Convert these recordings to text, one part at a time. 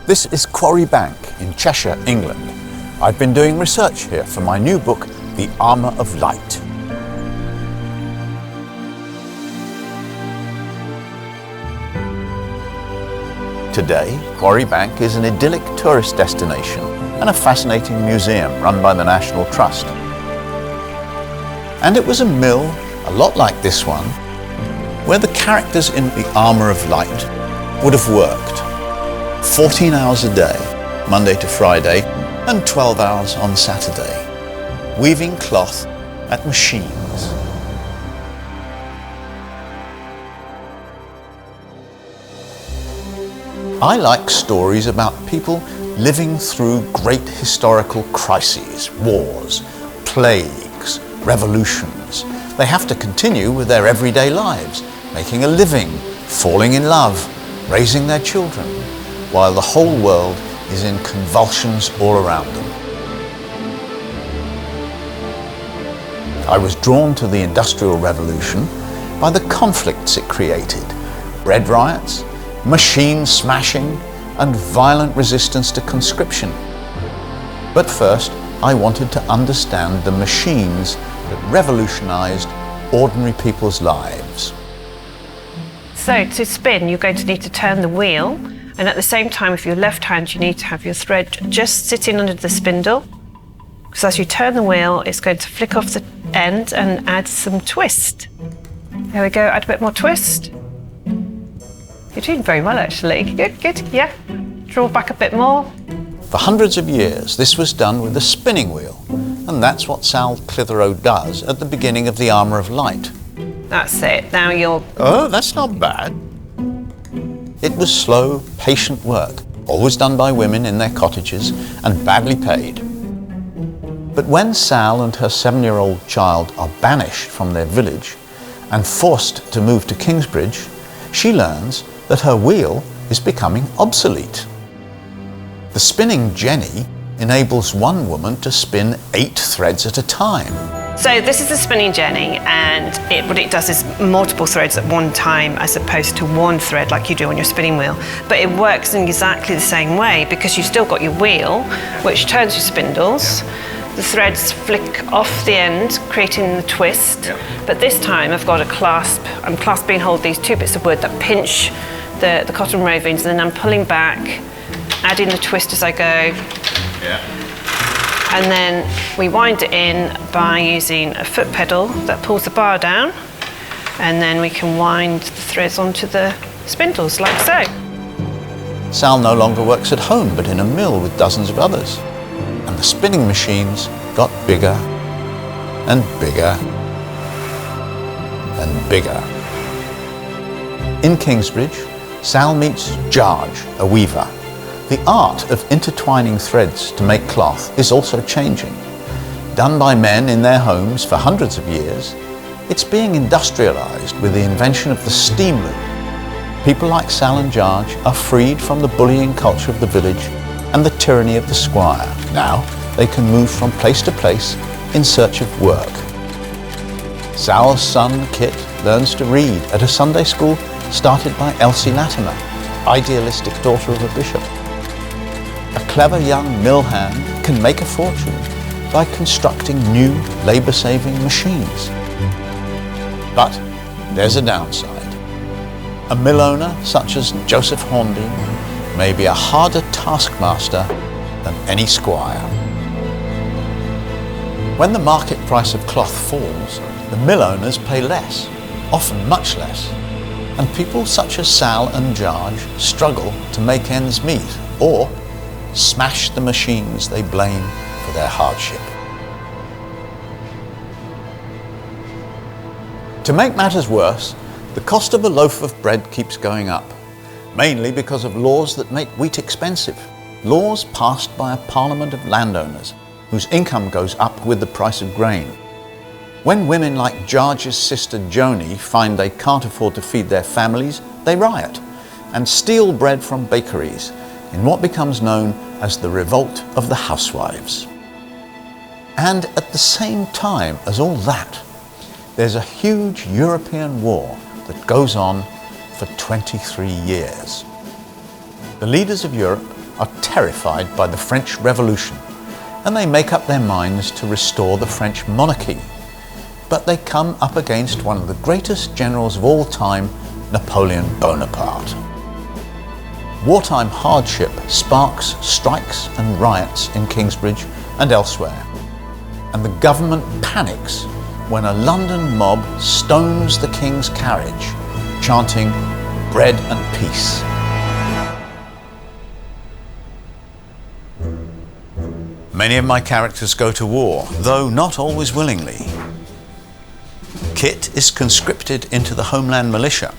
This is Quarry Bank in Cheshire, England. I've been doing research here for my new book, The Armour of Light. Today, Quarry Bank is an idyllic tourist destination and a fascinating museum run by the National Trust. And it was a mill, a lot like this one, where the characters in The Armour of Light would have worked 14 hours a day, Monday to Friday, and 12 hours on Saturday, weaving cloth at machines. I like stories about people living through great historical crises, wars, plagues, revolutions. They have to continue with their everyday lives, making a living, falling in love, raising their children, while the whole world is in convulsions all around them. I was drawn to the Industrial Revolution by the conflicts it created: bread riots, machine smashing, and violent resistance to conscription. But first, I wanted to understand the machines that revolutionized ordinary people's lives. So to spin, you're going to need to turn the wheel, and at the same time, with your left hand, you need to have your thread just sitting under the spindle. So as you turn the wheel, it's going to flick off the end and add some twist. There we go, add a bit more twist. You're doing very well, actually. Good, good, yeah. Draw back a bit more. For hundreds of years, this was done with a spinning wheel, and that's what Sal Clitheroe does at the beginning of The Armour of Light. That's it, now you're... Oh, that's not bad. It was slow, patient work, always done by women in their cottages and badly paid. But when Sal and her 7-year-old child are banished from their village and forced to move to Kingsbridge, she learns that her wheel is becoming obsolete. The spinning jenny enables one woman to spin 8 threads at a time. So this is the spinning jenny, and what it does is multiple threads at one time as opposed to one thread like you do on your spinning wheel. But it works in exactly the same way because you've still got your wheel, which turns your spindles. The threads flick off the end, creating the twist. Yep. But this time I've got a clasp. I'm clasping and hold these 2 bits of wood that pinch the cotton rovings, and then I'm pulling back, adding the twist as I go. Yeah. And then we wind it in by using a foot pedal that pulls the bar down, and then we can wind the threads onto the spindles like so. Sal no longer works at home but in a mill with dozens of others, and the spinning machines got bigger and bigger and bigger. In Kingsbridge, Sal meets George, a weaver. The art of intertwining threads to make cloth is also changing. Done by men in their homes for hundreds of years, it's being industrialized with the invention of the steam loom. People like Sal and George are freed from the bullying culture of the village and the tyranny of the squire. Now they can move from place to place in search of work. Sal's son, Kit, learns to read at a Sunday school started by Elsie Latimer, idealistic daughter of a bishop. A clever young mill hand can make a fortune by constructing new labour-saving machines. But there's a downside. A mill owner such as Joseph Hornby may be a harder taskmaster than any squire. When the market price of cloth falls, the mill owners pay less, often much less, and people such as Sal and George struggle to make ends meet or smash the machines they blame for their hardship. To make matters worse, the cost of a loaf of bread keeps going up, mainly because of laws that make wheat expensive, laws passed by a parliament of landowners whose income goes up with the price of grain. When women like George's sister Joni find they can't afford to feed their families, they riot and steal bread from bakeries in what becomes known as the revolt of the housewives. And at the same time as all that, there's a huge European war that goes on for 23 years. The leaders of Europe are terrified by the French Revolution, and they make up their minds to restore the French monarchy. But they come up against one of the greatest generals of all time, Napoleon Bonaparte. Wartime hardship sparks strikes and riots in Kingsbridge and elsewhere, and the government panics when a London mob stones the King's carriage, chanting "Bread and Peace." Many of my characters go to war, though not always willingly. Kit is conscripted into the Homeland Militia.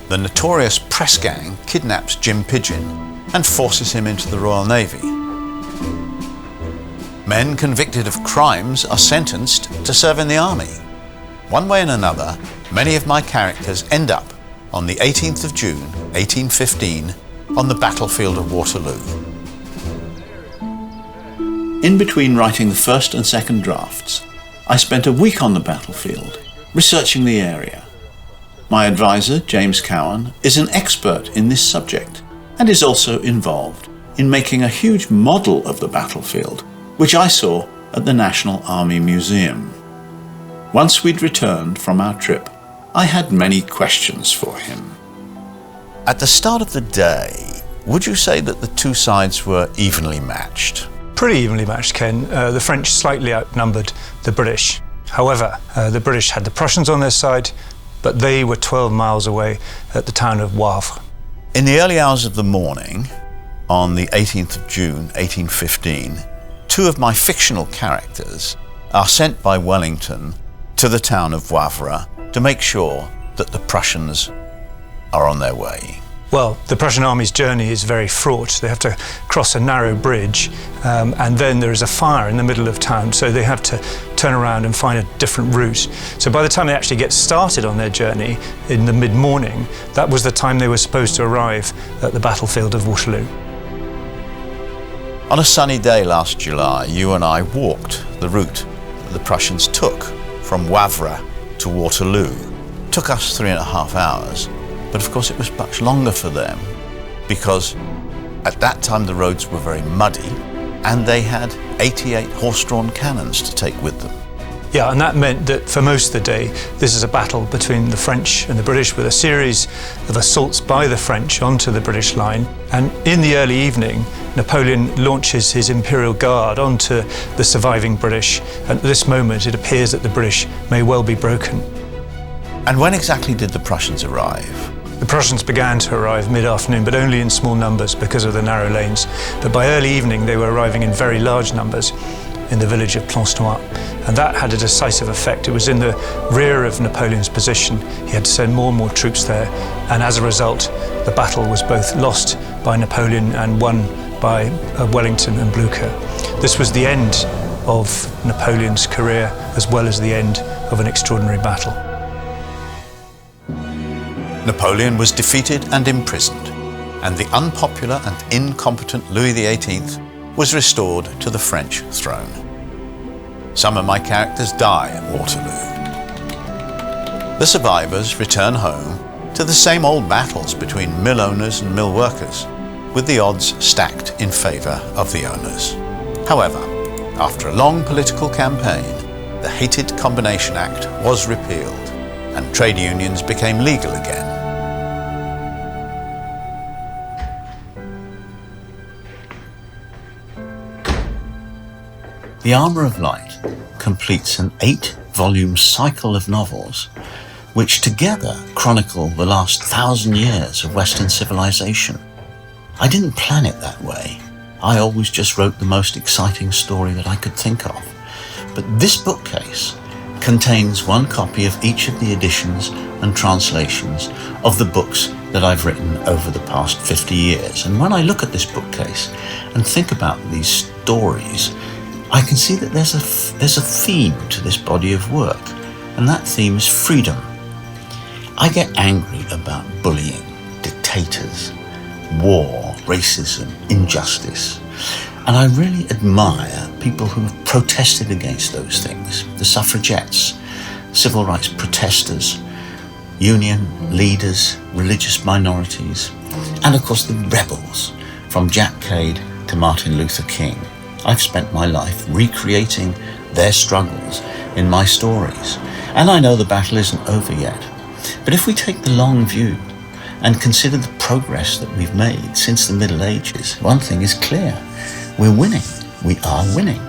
The notorious press gang kidnaps Jim Pigeon and forces him into the Royal Navy. Men convicted of crimes are sentenced to serve in the army. One way and another, many of my characters end up on the 18th of June, 1815, on the battlefield of Waterloo. In between writing the first and second drafts, I spent a week on the battlefield, researching the area. My advisor, James Cowan, is an expert in this subject and is also involved in making a huge model of the battlefield, which I saw at the National Army Museum. Once we'd returned from our trip, I had many questions for him. At the start of the day, would you say that the two sides were evenly matched? Pretty evenly matched, Ken. The French slightly outnumbered the British. However, the British had the Prussians on their side, but they were 12 miles away at the town of Wavre. In the early hours of the morning, on the 18th of June, 1815, two of my fictional characters are sent by Wellington to the town of Wavre to make sure that the Prussians are on their way. Well, the Prussian army's journey is very fraught. They have to cross a narrow bridge, and then there is a fire in the middle of town, so they have to turn around and find a different route. So by the time they actually get started on their journey in the mid-morning, that was the time they were supposed to arrive at the battlefield of Waterloo. On a sunny day last July, you and I walked the route that the Prussians took from Wavre to Waterloo. It took us 3.5 hours. But of course it was much longer for them because at that time the roads were very muddy and they had 88 horse-drawn cannons to take with them. Yeah, and that meant that for most of the day, this is a battle between the French and the British with a series of assaults by the French onto the British line. And in the early evening, Napoleon launches his Imperial Guard onto the surviving British. And at this moment, it appears that the British may well be broken. And when exactly did the Prussians arrive? The Prussians began to arrive mid-afternoon, but only in small numbers because of the narrow lanes. But by early evening, they were arriving in very large numbers in the village of Plancenoit. And that had a decisive effect. It was in the rear of Napoleon's position. He had to send more and more troops there. And as a result, the battle was both lost by Napoleon and won by Wellington and Blucher. This was the end of Napoleon's career, as well as the end of an extraordinary battle. Napoleon was defeated and imprisoned, and the unpopular and incompetent Louis XVIII was restored to the French throne. Some of my characters die at Waterloo. The survivors return home to the same old battles between mill owners and mill workers, with the odds stacked in favour of the owners. However, after a long political campaign, the hated Combination Act was repealed, and trade unions became legal again. The Armour of Light completes an 8-volume cycle of novels which together chronicle the last 1,000 years of Western civilization. I didn't plan it that way. I always just wrote the most exciting story that I could think of. But this bookcase contains one copy of each of the editions and translations of the books that I've written over the past 50 years. And when I look at this bookcase and think about these stories, I can see that there's a theme to this body of work, and that theme is freedom. I get angry about bullying, dictators, war, racism, injustice, and I really admire people who have protested against those things. The suffragettes, civil rights protesters, union leaders, religious minorities, and of course the rebels, From Jack Cade to Martin Luther King, I've spent my life recreating their struggles in my stories. And I know the battle isn't over yet. But if we take the long view and consider the progress that we've made since the Middle Ages, one thing is clear. We're winning. We are winning.